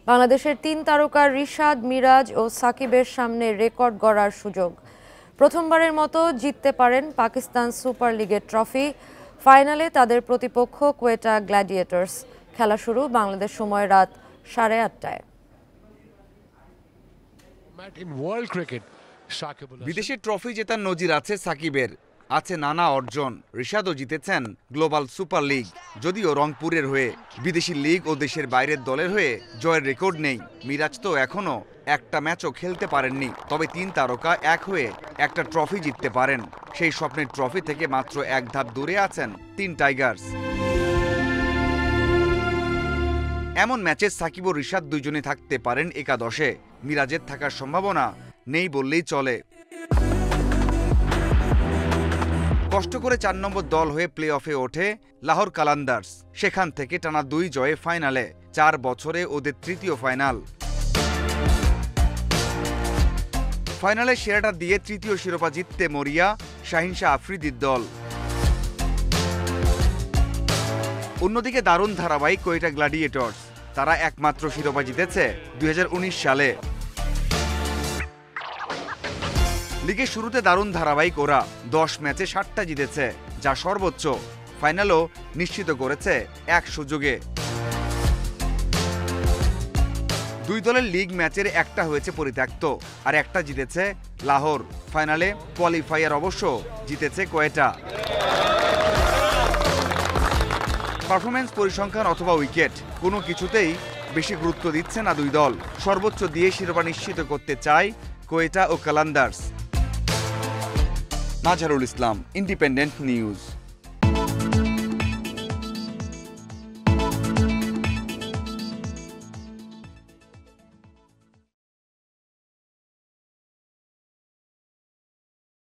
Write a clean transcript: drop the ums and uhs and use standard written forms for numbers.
বাংলাদেশের ৩ তারকা রিশাদ, মিরাজ ও সাকিবের সামনে রেকর্ড গড়ার সুযোগ। প্রথমবারের মতো জিততে পারেন পাকিস্তান সুপার লিগের ট্রফি। ফাইনালে তাদের প্রতিপক্ষ কোয়েটা গ্ল্যাডিয়েটর্স। খেলা শুরু বাংলাদেশ সময় রাত 8:30টায়। বিদেশি ট্রফি জেতার নজির আছে সাকিবের, আছে নানা অর্জন। রিশাদও জিতেছেন গ্লোবাল সুপার লিগ, যদিও রংপুরের হয়ে। বিদেশি লিগ ও দেশের বাইরের দলের হয়ে জয়ের রেকর্ড নেই। মিরাজ তো এখনও একটা ম্যাচও খেলতে পারেননি। তবে ৩ তারকা এক হয়ে একটা ট্রফি জিততে পারেন। সেই স্বপ্নের ট্রফি থেকে মাত্র এক ধাপ দূরে আছেন ৩ টাইগার্স। এমন ম্যাচে সাকিব ও রিশাদ দুইজনে থাকতে পারেন একাদশে। মিরাজের থাকার সম্ভাবনা নেই বললেই চলে। কষ্ট করে ৪ নম্বর দল হয়ে প্লে অফে ওঠে লাহোর কালান্দার্স। সেখান থেকে টানা ২ জয়ে ফাইনালে। ৪ বছরে ওদের তৃতীয় ফাইনাল। ফাইনালে সেরাটা দিয়ে তৃতীয় শিরোপা জিততে মরিয়া শাহিন শাহ আফ্রিদির দল। অন্যদিকে দারুণ ধারাবাহিক কোয়েটা গ্ল্যাডিয়েটর্স। তারা একমাত্র শিরোপা জিতেছে ২০১৯ সালে। লিগের শুরুতে দারুণ ধারাবাহিক ওরা ১০ ম্যাচে ৭টা জিতেছে, যা সর্বোচ্চ। ফাইনালও নিশ্চিত করেছে এক সুযোগে। দুই দলের লিগ ম্যাচের একটা হয়েছে পরিত্যক্ত, আর একটা জিতেছে লাহোর। ফাইনালে কোয়ালিফায়ার অবশ্য জিতেছে কোয়েটা। পারফরম্যান্স, পরিসংখ্যান অথবা উইকেট, কোনো কিছুতেই বেশি গুরুত্ব দিচ্ছে না দুই দল। সর্বোচ্চ দিয়ে শিরোপা নিশ্চিত করতে চায় কোয়েটা ও কালান্দার্স। নাজহারুল ইসলাম, ইন্ডিপেন্ডেন্ট নিউজ।